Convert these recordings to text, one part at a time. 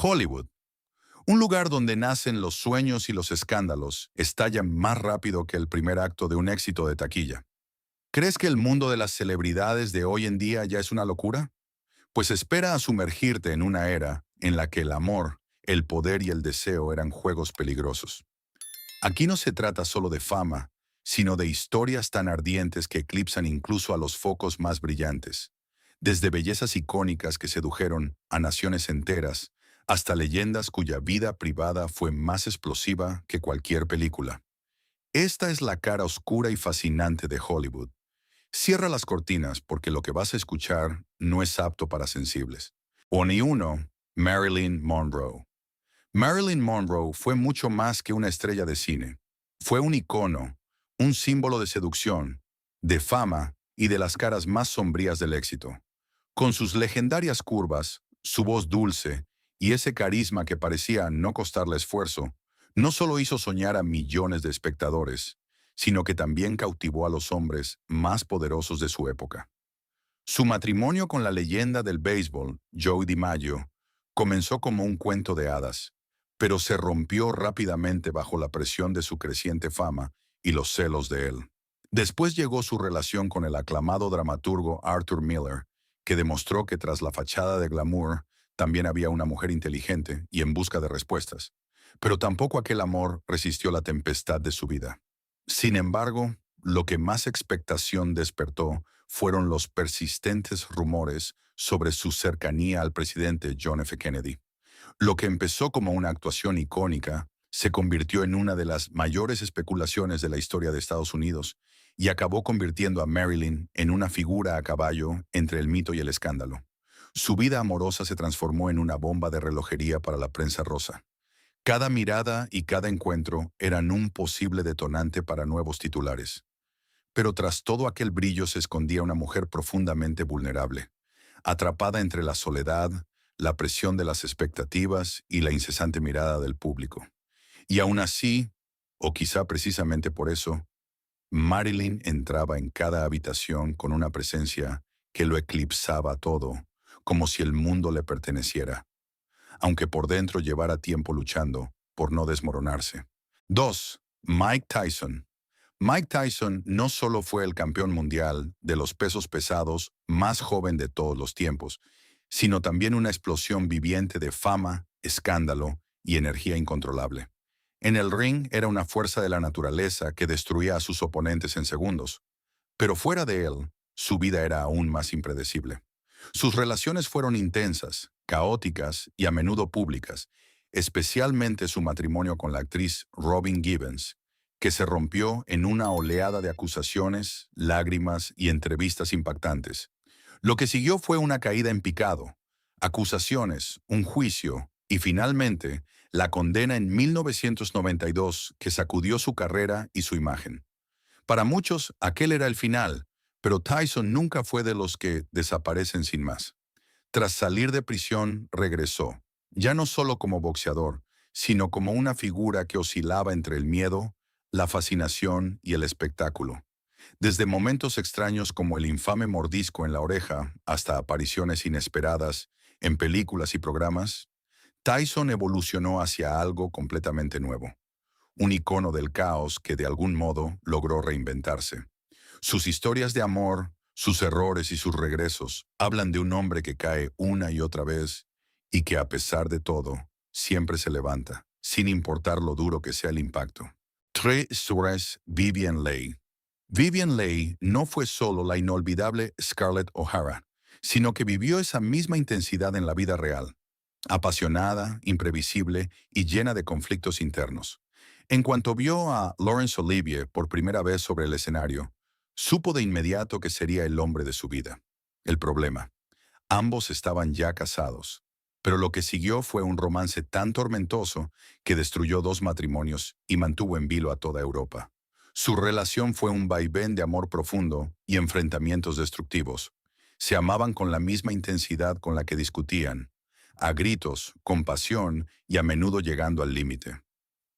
Hollywood, un lugar donde nacen los sueños y los escándalos, estalla más rápido que el primer acto de un éxito de taquilla. ¿Crees que el mundo de las celebridades de hoy en día ya es una locura? Pues espera a sumergirte en una era en la que el amor, el poder y el deseo eran juegos peligrosos. Aquí no se trata solo de fama, sino de historias tan ardientes que eclipsan incluso a los focos más brillantes. Desde bellezas icónicas que sedujeron a naciones enteras, hasta leyendas cuya vida privada fue más explosiva que cualquier película. Esta es la cara oscura y fascinante de Hollywood. Cierra las cortinas porque lo que vas a escuchar no es apto para sensibles. O ni uno, Marilyn Monroe. Marilyn Monroe fue mucho más que una estrella de cine. Fue un icono, un símbolo de seducción, de fama y de las caras más sombrías del éxito. Con sus legendarias curvas, su voz dulce y ese carisma que parecía no costarle esfuerzo, no solo hizo soñar a millones de espectadores, sino que también cautivó a los hombres más poderosos de su época. Su matrimonio con la leyenda del béisbol, Joe DiMaggio, comenzó como un cuento de hadas, pero se rompió rápidamente bajo la presión de su creciente fama y los celos de él. Después llegó su relación con el aclamado dramaturgo Arthur Miller, que demostró que tras la fachada de glamour también había una mujer inteligente y en busca de respuestas. Pero tampoco aquel amor resistió la tempestad de su vida. Sin embargo, lo que más expectación despertó fueron los persistentes rumores sobre su cercanía al presidente John F. Kennedy. Lo que empezó como una actuación icónica se convirtió en una de las mayores especulaciones de la historia de Estados Unidos y acabó convirtiendo a Marilyn en una figura a caballo entre el mito y el escándalo. Su vida amorosa se transformó en una bomba de relojería para la prensa rosa. Cada mirada y cada encuentro eran un posible detonante para nuevos titulares. Pero tras todo aquel brillo se escondía una mujer profundamente vulnerable, atrapada entre la soledad, la presión de las expectativas y la incesante mirada del público. Y aún así, o quizá precisamente por eso, Marilyn entraba en cada habitación con una presencia que lo eclipsaba todo, como si el mundo le perteneciera, aunque por dentro llevara tiempo luchando por no desmoronarse. 2. Mike Tyson. Mike Tyson no solo fue el campeón mundial de los pesos pesados más joven de todos los tiempos, sino también una explosión viviente de fama, escándalo y energía incontrolable. En el ring era una fuerza de la naturaleza que destruía a sus oponentes en segundos, pero fuera de él, su vida era aún más impredecible. Sus relaciones fueron intensas, caóticas y a menudo públicas, especialmente su matrimonio con la actriz Robin Givens, que se rompió en una oleada de acusaciones, lágrimas y entrevistas impactantes. Lo que siguió fue una caída en picado, acusaciones, un juicio y finalmente la condena en 1992 que sacudió su carrera y su imagen. Para muchos, aquel era el final, pero Tyson nunca fue de los que desaparecen sin más. Tras salir de prisión, regresó, ya no solo como boxeador, sino como una figura que oscilaba entre el miedo, la fascinación y el espectáculo. Desde momentos extraños como el infame mordisco en la oreja hasta apariciones inesperadas en películas y programas, Tyson evolucionó hacia algo completamente nuevo, un icono del caos que de algún modo logró reinventarse. Sus historias de amor, sus errores y sus regresos hablan de un hombre que cae una y otra vez y que a pesar de todo, siempre se levanta, sin importar lo duro que sea el impacto. 3. Vivien Leigh. Vivien Leigh no fue solo la inolvidable Scarlett O'Hara, sino que vivió esa misma intensidad en la vida real, apasionada, imprevisible y llena de conflictos internos. En cuanto vio a Laurence Olivier por primera vez sobre el escenario, supo de inmediato que sería el hombre de su vida. El problema: ambos estaban ya casados, pero lo que siguió fue un romance tan tormentoso que destruyó dos matrimonios y mantuvo en vilo a toda Europa. Su relación fue un vaivén de amor profundo y enfrentamientos destructivos. Se amaban con la misma intensidad con la que discutían, a gritos, con pasión y a menudo llegando al límite.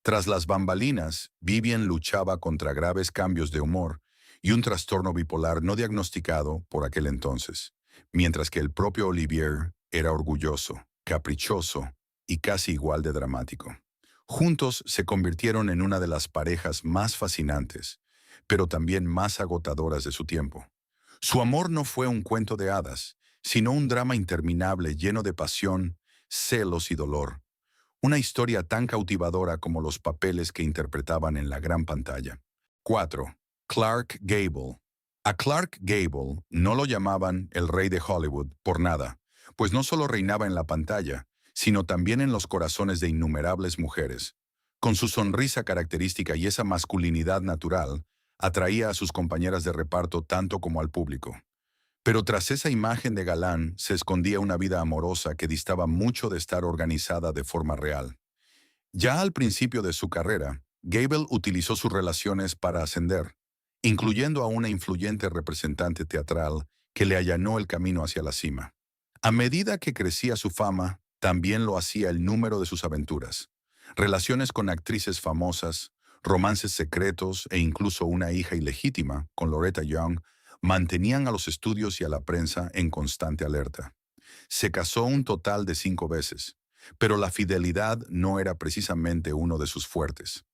Tras las bambalinas, Vivien luchaba contra graves cambios de humor y un trastorno bipolar no diagnosticado por aquel entonces, mientras que el propio Olivier era orgulloso, caprichoso y casi igual de dramático. Juntos se convirtieron en una de las parejas más fascinantes, pero también más agotadoras de su tiempo. Su amor no fue un cuento de hadas, sino un drama interminable lleno de pasión, celos y dolor. Una historia tan cautivadora como los papeles que interpretaban en la gran pantalla. 4. Clark Gable. A Clark Gable no lo llamaban el rey de Hollywood por nada, pues no solo reinaba en la pantalla, sino también en los corazones de innumerables mujeres. Con su sonrisa característica y esa masculinidad natural, atraía a sus compañeras de reparto tanto como al público. Pero tras esa imagen de galán se escondía una vida amorosa que distaba mucho de estar organizada de forma real. Ya al principio de su carrera, Gable utilizó sus relaciones para ascender, incluyendo a una influyente representante teatral que le allanó el camino hacia la cima. A medida que crecía su fama, también lo hacía el número de sus aventuras. Relaciones con actrices famosas, romances secretos e incluso una hija ilegítima con Loretta Young mantenían a los estudios y a la prensa en constante alerta. Se casó un total de 5 veces, pero la fidelidad no era precisamente uno de sus fuertes.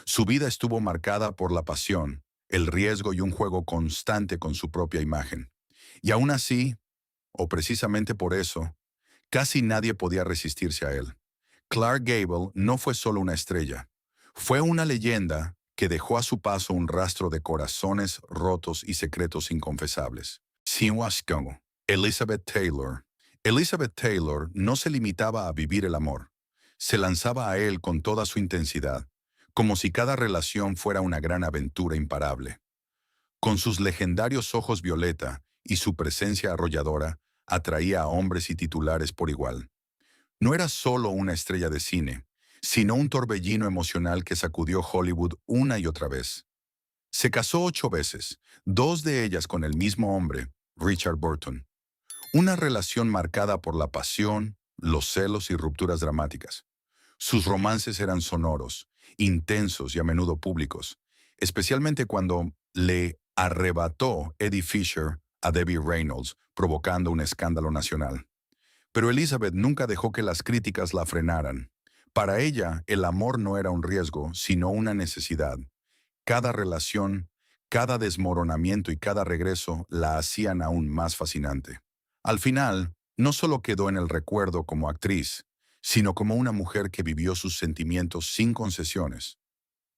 Su vida estuvo marcada por la pasión, el riesgo y un juego constante con su propia imagen. Y aún así, o precisamente por eso, casi nadie podía resistirse a él. Clark Gable no fue solo una estrella, fue una leyenda que dejó a su paso un rastro de corazones rotos y secretos inconfesables. Siwaskongo, Elizabeth Taylor. Elizabeth Taylor no se limitaba a vivir el amor, se lanzaba a él con toda su intensidad, como si cada relación fuera una gran aventura imparable. Con sus legendarios ojos violeta y su presencia arrolladora, atraía a hombres y titulares por igual. No era solo una estrella de cine, sino un torbellino emocional que sacudió Hollywood una y otra vez. Se casó 8 veces, 2 de ellas con el mismo hombre, Richard Burton. Una relación marcada por la pasión, los celos y rupturas dramáticas. Sus romances eran sonoros, intensos y a menudo públicos, especialmente cuando le arrebató Eddie Fisher a Debbie Reynolds, provocando un escándalo nacional. Pero Elizabeth nunca dejó que las críticas la frenaran. Para ella, el amor no era un riesgo, sino una necesidad. Cada relación, cada desmoronamiento y cada regreso la hacían aún más fascinante. Al final, no solo quedó en el recuerdo como actriz, sino como una mujer que vivió sus sentimientos sin concesiones,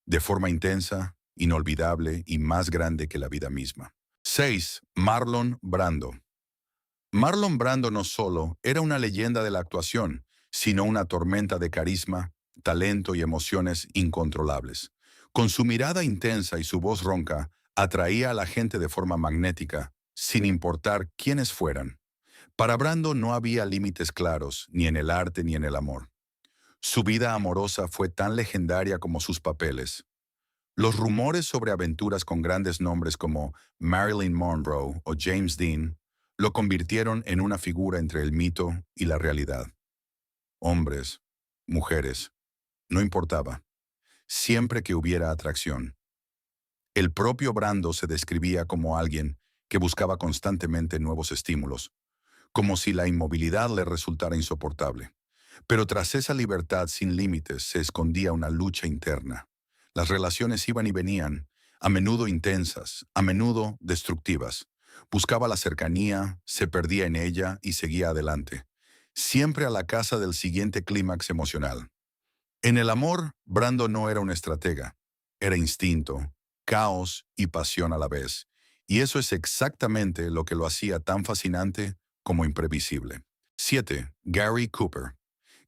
de forma intensa, inolvidable y más grande que la vida misma. 6. Marlon Brando. Marlon Brando no solo era una leyenda de la actuación, sino una tormenta de carisma, talento y emociones incontrolables. Con su mirada intensa y su voz ronca, atraía a la gente de forma magnética, sin importar quiénes fueran. Para Brando no había límites claros, ni en el arte ni en el amor. Su vida amorosa fue tan legendaria como sus papeles. Los rumores sobre aventuras con grandes nombres como Marilyn Monroe o James Dean lo convirtieron en una figura entre el mito y la realidad. Hombres, mujeres, no importaba, siempre que hubiera atracción. El propio Brando se describía como alguien que buscaba constantemente nuevos estímulos, como si la inmovilidad le resultara insoportable. Pero tras esa libertad sin límites se escondía una lucha interna. Las relaciones iban y venían, a menudo intensas, a menudo destructivas. Buscaba la cercanía, se perdía en ella y seguía adelante, siempre a la caza del siguiente clímax emocional. En el amor, Brando no era un estratega, era instinto, caos y pasión a la vez. Y eso es exactamente lo que lo hacía tan fascinante como imprevisible. 7. Gary Cooper.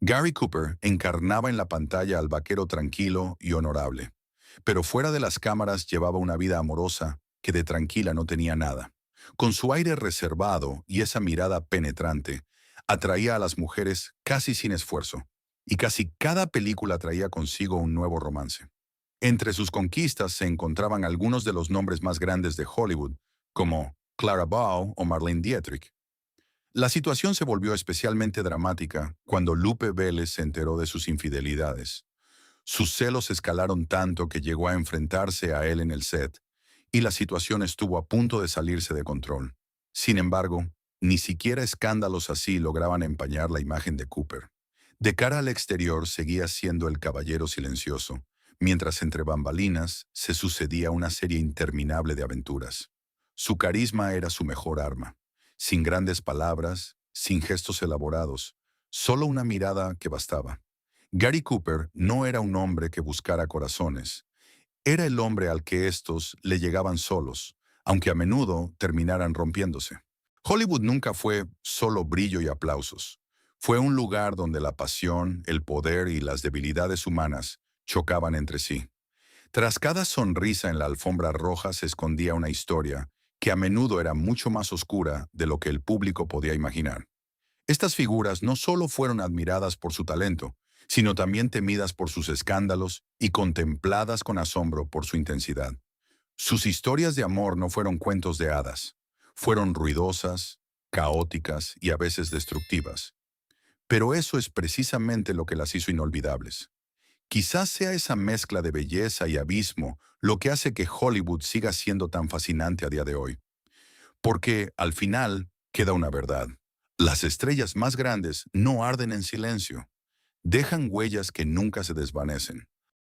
Gary Cooper encarnaba en la pantalla al vaquero tranquilo y honorable, pero fuera de las cámaras llevaba una vida amorosa que de tranquila no tenía nada. Con su aire reservado y esa mirada penetrante, atraía a las mujeres casi sin esfuerzo, y casi cada película traía consigo un nuevo romance. Entre sus conquistas se encontraban algunos de los nombres más grandes de Hollywood, como Clara Bow o Marlene Dietrich. La situación se volvió especialmente dramática cuando Lupe Vélez se enteró de sus infidelidades. Sus celos escalaron tanto que llegó a enfrentarse a él en el set, y la situación estuvo a punto de salirse de control. Sin embargo, ni siquiera escándalos así lograban empañar la imagen de Cooper. De cara al exterior seguía siendo el caballero silencioso, mientras entre bambalinas se sucedía una serie interminable de aventuras. Su carisma era su mejor arma, sin grandes palabras, sin gestos elaborados, solo una mirada que bastaba. Gary Cooper no era un hombre que buscara corazones, era el hombre al que estos le llegaban solos, aunque a menudo terminaran rompiéndose. Hollywood nunca fue solo brillo y aplausos. Fue un lugar donde la pasión, el poder y las debilidades humanas chocaban entre sí. Tras cada sonrisa en la alfombra roja se escondía una historia que a menudo era mucho más oscura de lo que el público podía imaginar. Estas figuras no solo fueron admiradas por su talento, sino también temidas por sus escándalos y contempladas con asombro por su intensidad. Sus historias de amor no fueron cuentos de hadas, fueron ruidosas, caóticas y a veces destructivas. Pero eso es precisamente lo que las hizo inolvidables. Quizás sea esa mezcla de belleza y abismo lo que hace que Hollywood siga siendo tan fascinante a día de hoy. Porque, al final, queda una verdad. Las estrellas más grandes no arden en silencio, dejan huellas que nunca se desvanecen.